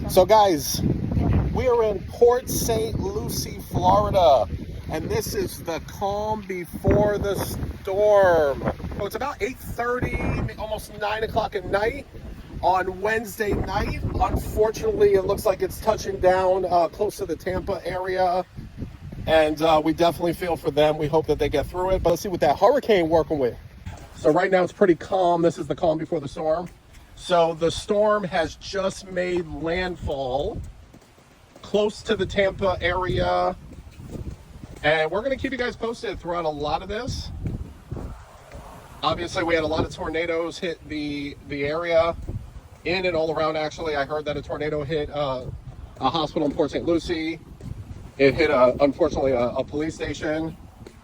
So guys, we are in Port St. Lucie, Florida, and this is the calm before the storm. So it's about 8:30, almost 9 o'clock at night on Wednesday night. Unfortunately, it looks like it's touching down close to the Tampa area, and we definitely feel for them. We hope that they get through it, but let's see what that hurricane working with. So right now it's pretty calm. This is the calm before the storm. So the storm has just made landfall close to the Tampa area, and we're going to keep you guys posted throughout a lot of this. Obviously, we had a lot of tornadoes hit the area in and all around. Actually, I heard that a tornado hit a hospital in Port St. Lucie. It hit, unfortunately, a police station.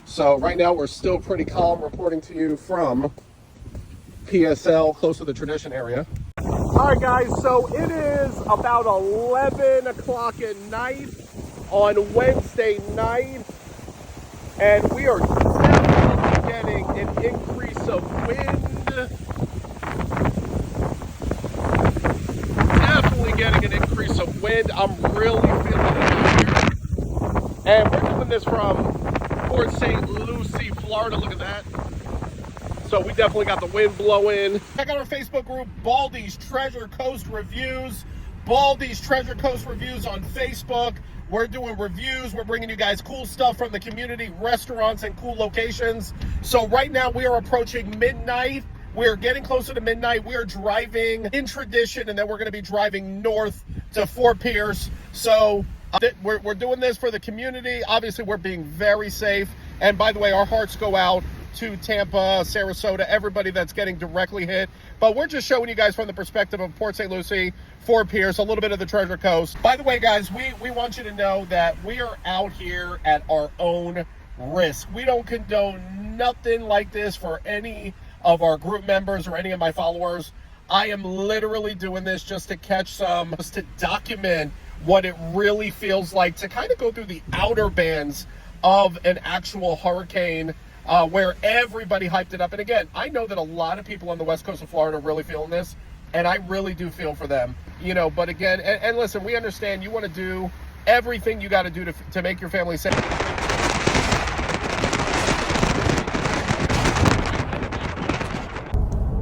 So right now we're still pretty calm, reporting to you from PSL, close to the Tradition area. All right, guys, so it is about 11 o'clock at night on Wednesday night, and we are definitely getting an increase of wind. Definitely getting an increase of wind. I'm really feeling it here. And we're doing this from Port St. Lucie, Florida. Look at that. So we definitely got the wind blowing. Check out our Facebook group, Baldy's Treasure Coast Reviews. Baldy's Treasure Coast Reviews on Facebook. We're doing reviews. We're bringing you guys cool stuff from the community, restaurants, and cool locations. So right now we are approaching midnight. We're getting closer to midnight. We are driving in Tradition, and then we're going to be driving north to Fort Pierce. So we're doing this for the community. Obviously, we're being very safe. And by the way, our hearts go out to Tampa, Sarasota, everybody that's getting directly hit. But we're just showing you guys from the perspective of Port St. Lucie, Fort Pierce, a little bit of the Treasure Coast. By the way, guys, we want you to know that we are out here at our own risk. We don't condone nothing like this for any of our group members or any of my followers. I am literally doing this just to catch some, just to document what it really feels like to kind of go through the outer bands of an actual hurricane, where everybody hyped it up. And again, I know that a lot of people on the west coast of Florida are really feeling this, and I really do feel for them, you know. But again, and listen, we understand you want to do everything you got to do to make your family safe.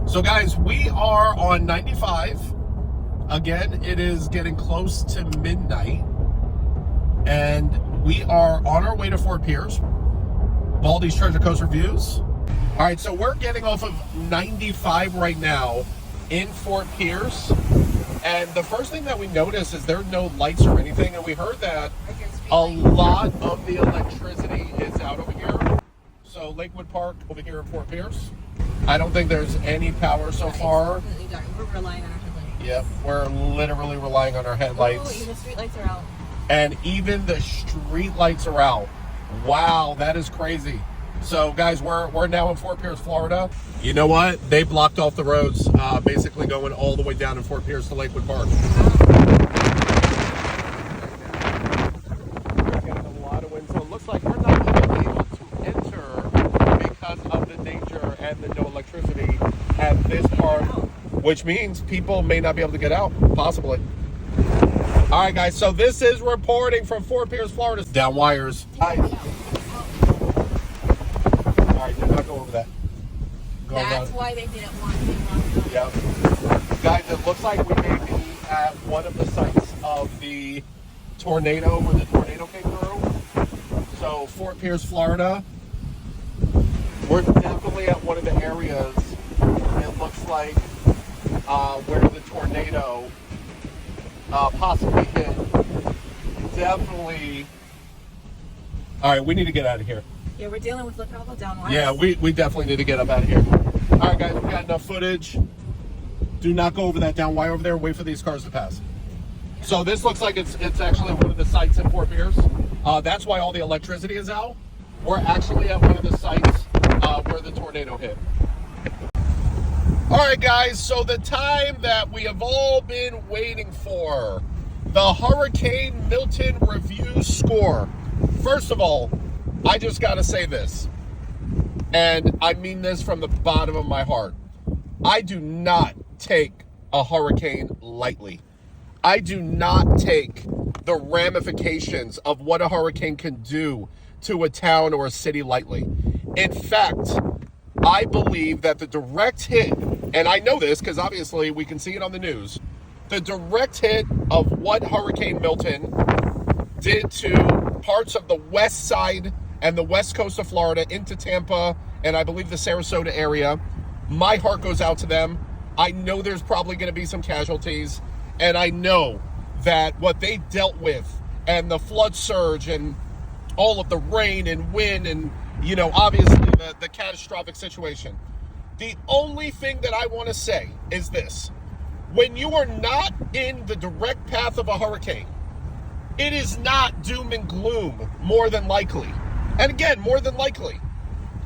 So guys, we are on 95. Again, it is getting close to midnight, and we are on our way to Fort Pierce. Baldy's Treasure Coast Reviews. All right, so we're getting off of 95 right now in Fort Pierce, and the first thing that we notice is there are no lights or anything, and we heard that a lot of the electricity is out over here. So Lakewood Park over here in Fort Pierce, I don't think there's any power so far. It's completely dark. We're relying on our headlights. Yep, we're literally relying on our headlights. Oh, even the street lights are out. And even the street lights are out. Wow, that is crazy. So guys, we're now in Fort Pierce, Florida. You know what? They blocked off the roads, basically going all the way down in Fort Pierce to Lakewood Park. We're getting a lot of wind, so it looks like we're not going to be able to enter because of the danger and the no electricity at this part, which means people may not be able to get out, possibly. All right, guys, so this is reporting from Fort Pierce, Florida. Down wires. All right, do not go over that. That's why they didn't want to. Yeah. Guys, it looks like we may be at one of the sites of the tornado where the tornado came through. So Fort Pierce, Florida. We're definitely at one of the areas, it looks like, where the tornado possibly hit. Definitely. All right, we need to get out of here. Yeah, we're dealing with, look at all the down wires. Yeah, we definitely need to get up out of here. All right, guys, we got enough footage. Do not go over that down wire over there. Wait for these cars to pass. So this looks like it's actually one of the sites in Fort Pierce. That's why all the electricity is out. We're actually at one of the sites where the tornado hit. All right, guys, so the time that we have all been waiting for, the Hurricane Milton review score. First of all, I just got to say this, and I mean this from the bottom of my heart. I do not take a hurricane lightly. I do not take the ramifications of what a hurricane can do to a town or a city lightly. In fact, I believe that the direct hit, and I know this because obviously we can see it on the news, the direct hit of what Hurricane Milton did to parts of the west side and the west coast of Florida into Tampa and I believe the Sarasota area, my heart goes out to them. I know there's probably going to be some casualties, and I know that what they dealt with and the flood surge and all of the rain and wind and, you know, obviously the catastrophic situation. The only thing that I want to say is this. When you are not in the direct path of a hurricane, it is not doom and gloom, more than likely. And again, more than likely,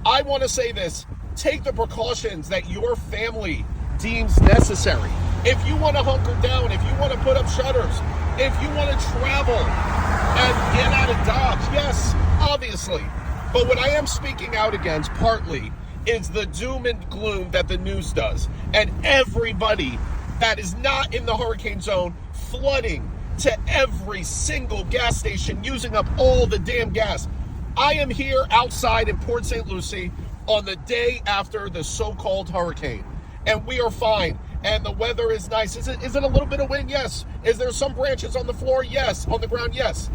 I want to say this. Take the precautions that your family deems necessary. If you want to hunker down, if you want to put up shutters, if you want to travel and get out of Dodge, yes, obviously. But what I am speaking out against partly is the doom and gloom that the news does. And everybody that is not in the hurricane zone flooding to every single gas station, using up all the damn gas. I am here outside in Port St. Lucie on the day after the so-called hurricane. And we are fine. And the weather is nice. Is it a little bit of wind? Yes. Is there some branches on the floor? Yes. On the ground? Yes.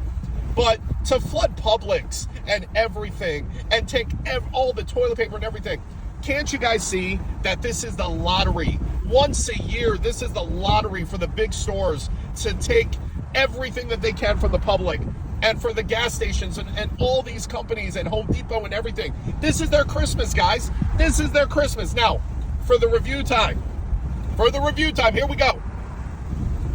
But to flood Publix and everything and take all the toilet paper and everything, can't you guys see that this is the lottery? Once a year, this is the lottery for the big stores to take everything that they can from the public and for the gas stations and all these companies and Home Depot and everything. This is their Christmas, guys. This is their Christmas. Now, for the review time, here we go.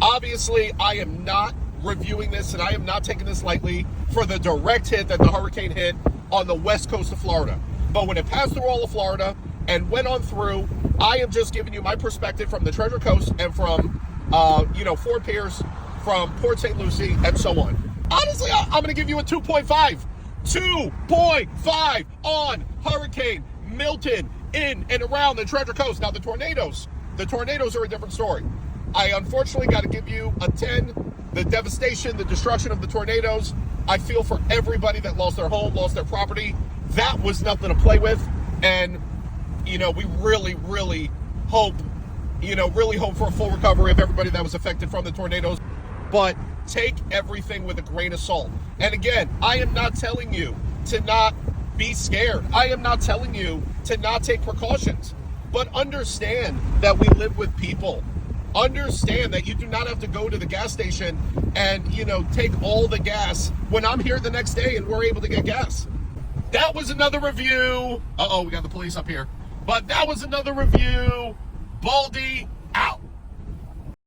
Obviously, I am not reviewing this and I am not taking this lightly for the direct hit that the hurricane hit on the west coast of Florida. But when it passed through all of Florida and went on through, I am just giving you my perspective from the Treasure Coast and from, Fort Pierce, from Port St. Lucie, and so on. Honestly, I'm going to give you a 2.5. 2.5 on Hurricane Milton in and around the Treasure Coast. Now, the tornadoes are a different story. I unfortunately got to give you a 10. The devastation, the destruction of the tornadoes. I feel for everybody that lost their home, lost their property. That was nothing to play with. And, we really hope for a full recovery of everybody that was affected from the tornadoes. But take everything with a grain of salt. And again, I am not telling you to not be scared. I am not telling you to not take precautions. But understand that we live with people. Understand that you do not have to go to the gas station and, take all the gas when I'm here the next day and we're able to get gas. That was another review. Uh-oh, we got the police up here. But that was another review. Baldy